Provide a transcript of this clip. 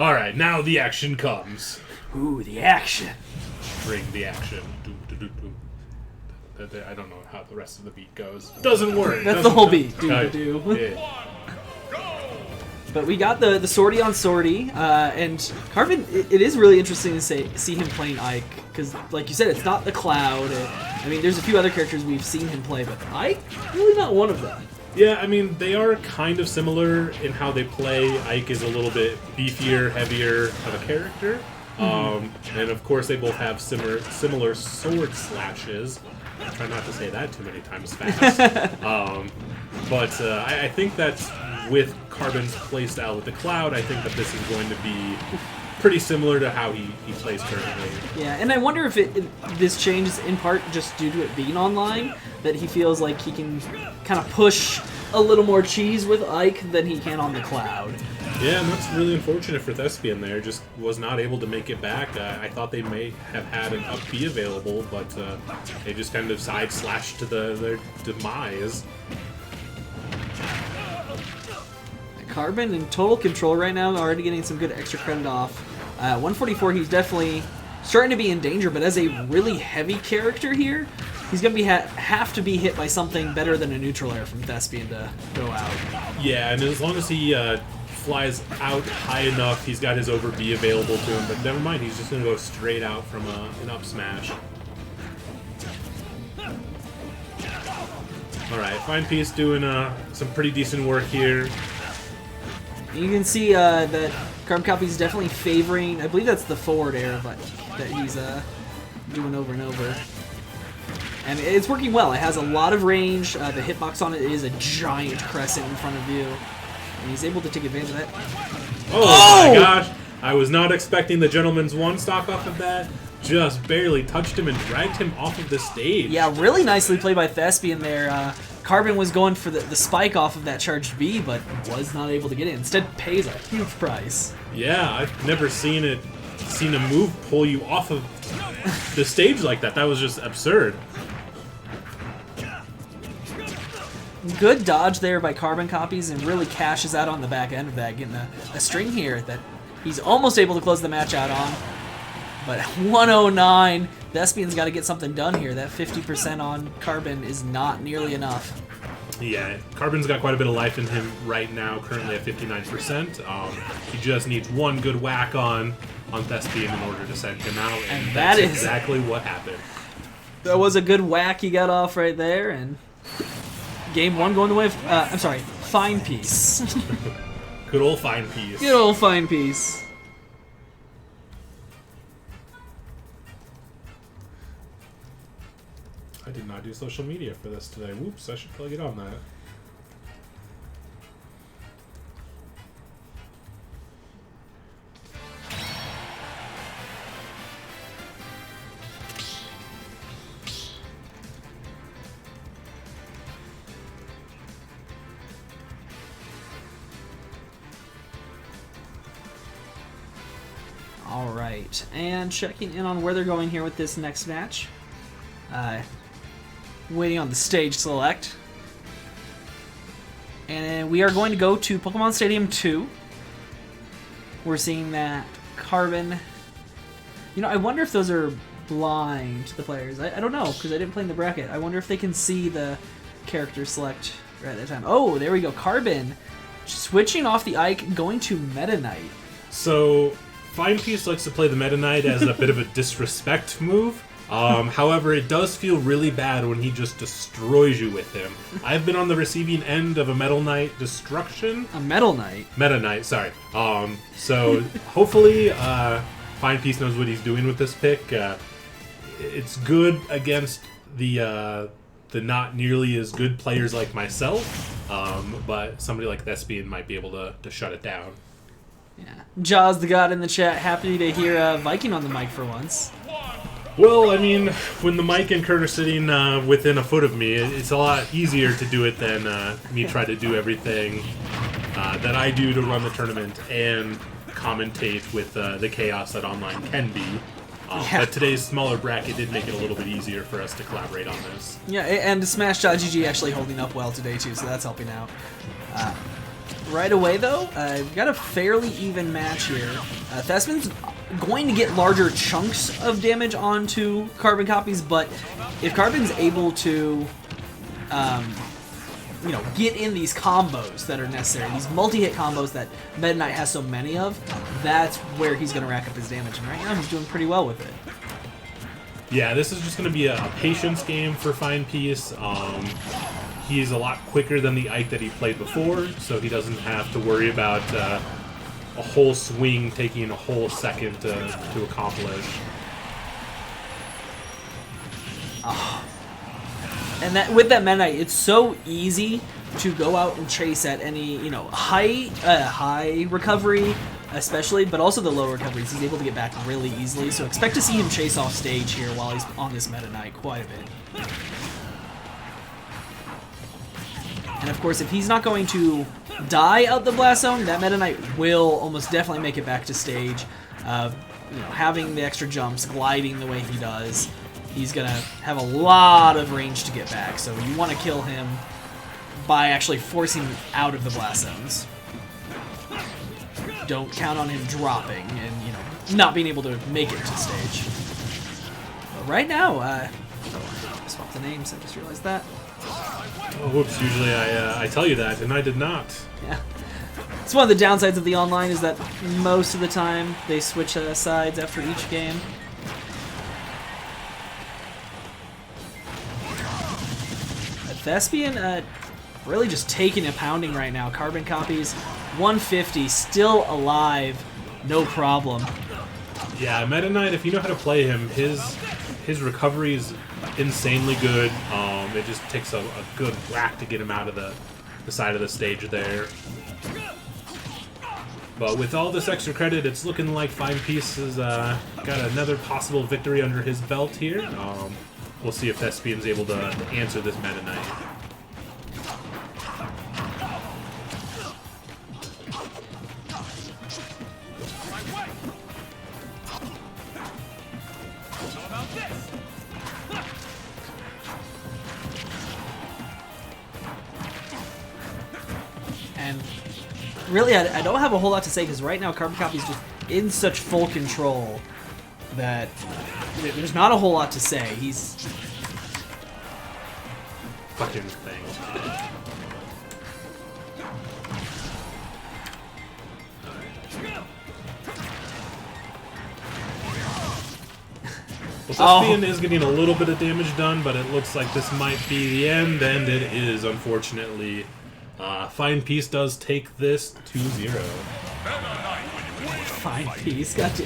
All right, now the action comes. Ooh, the action. Bring the action. I don't know how the rest of the beat goes. Doesn't work. That's the whole beat. Do. Yeah. But we got the sortie on sortie, and Carbon. It is really interesting to see him playing Ike because, like you said, it's not the Cloud. I mean, there's a few other characters we've seen him play, but Ike really not one of them. Yeah, I mean, they are kind of similar in how they play. Ike is a little bit beefier, heavier of a character. And of course, they both have similar sword slashes. I try not to say that too many times fast. But I think that with Carbon's playstyle with the Cloud, I think that this is going to be pretty similar to how he plays currently. Yeah, and I wonder if this change is in part just due to it being online, that he feels like he can kind of push a little more cheese with Ike than he can on the Cloud. Yeah, and that's really unfortunate for ThespixN there. Just was not able to make it back. I thought they may have had an up B available, but they just kind of side slashed to their demise. Carbon in total control right now, already getting some good extra credit off. 144, he's definitely starting to be in danger, but as a really heavy character here, he's going to have to be hit by something better than a neutral air from ThespixN to go out. Yeah, and as long as he flies out high enough, he's got his over B available to him, but never mind, he's just going to go straight out from an up smash. Alright, Fine Piece doing some pretty decent work here. You can see that CarbonCopies definitely favoring, I believe that's the forward air that he's doing over and over. And it's working well. It has a lot of range. The hitbox on it is a giant crescent in front of you. And he's able to take advantage of that. Oh my gosh! I was not expecting the gentleman's one stock off of that. Just barely touched him and dragged him off of the stage. Yeah, really nicely played by ThespixN there. Carbon was going for the spike off of that charged B, but was not able to get it. Instead, pays a huge price. Yeah, I've never seen a move pull you off of the stage like that. That was just absurd. Good dodge there by CarbonCopies, and really cashes out on the back end of that, getting a string here that he's almost able to close the match out on. But 109, ThespixN's got to get something done here. That 50% on Carbon is not nearly enough. Yeah, Carbon's got quite a bit of life in him right now, currently at 59%. He just needs one good whack on ThespixN in order to send him out, and that's exactly what happened. That was a good whack he got off right there, and game one going the way of, I'm sorry, Fine Piece. Good old Fine Piece. Good old Fine Piece. I did not do social media for this today. Whoops, I should probably get on that. All right, and checking in on where they're going here with this next match. Waiting on the stage select. And we are going to go to Pokemon Stadium 2. We're seeing that Carbon... You know, I wonder if those are blind to the players. I don't know, because I didn't play in the bracket. I wonder if they can see the character select right at that time. Oh, there we go. Carbon switching off the Ike, going to Meta Knight. So, Fine Piece likes to play the Meta Knight as a bit of a disrespect move. However, it does feel really bad when he just destroys you with him. I've been on the receiving end of a Metal Knight destruction. A Metal Knight? Meta Knight, sorry. So hopefully Fine Piece knows what he's doing with this pick. It's good against the not nearly as good players like myself, but somebody like ThespixN might be able to shut it down. Yeah. Jaws the God in the chat, happy to hear Viking on the mic for once. Well, I mean, when the mic and Kurt are sitting within a foot of me, it's a lot easier to do it than me try to do everything that I do to run the tournament and commentate with the chaos that online can be. But today's smaller bracket did make it a little bit easier for us to collaborate on this. Yeah, and Smash.GG actually holding up well today, too, so that's helping out. right away, though, we've got a fairly even match here. Thespin's going to get larger chunks of damage onto CarbonCopies, but if Carbon's able to, you know, get in these combos that are necessary, these multi-hit combos that Meta Knight has so many of, that's where he's going to rack up his damage, and right now he's doing pretty well with it. Yeah, this is just going to be a patience game for Fine Piece. He's a lot quicker than the Ike that he played before, so he doesn't have to worry about a whole swing taking a whole second to accomplish. Oh. And that with that Meta Knight, it's so easy to go out and chase at any, you know, high recovery, especially, but also the low recoveries. He's able to get back really easily, so expect to see him chase off stage here while he's on this Meta Knight quite a bit. And of course, if he's not going to die out the blast zone, that Meta Knight will almost definitely make it back to stage. You know, having the extra jumps, gliding the way he does, he's gonna have a lot of range to get back. So you want to kill him by actually forcing him out of the blast zones. Don't count on him dropping and, you know, not being able to make it to stage. But right now, I swapped the names. I just realized that. Oh, whoops, usually I tell you that, and I did not. Yeah. It's one of the downsides of the online is that most of the time they switch sides after each game. Thespian really just taking a pounding right now. CarbonCopies 150, still alive, no problem. Yeah, Meta Knight, if you know how to play him, his recovery is insanely good. It just takes a good whack to get him out of the side of the stage there. But with all this extra credit, it's looking like Fine Piece has got another possible victory under his belt here. We'll see if Thespian's able to answer this Meta Knight. And really, I don't have a whole lot to say because right now CarbonCopies just in such full control that there's not a whole lot to say. He's fucking thing. Well, Thespian is getting a little bit of damage done, but it looks like this might be the end, and it is, unfortunately. Fine Piece does take this 2-0. Fine Piece, gotcha.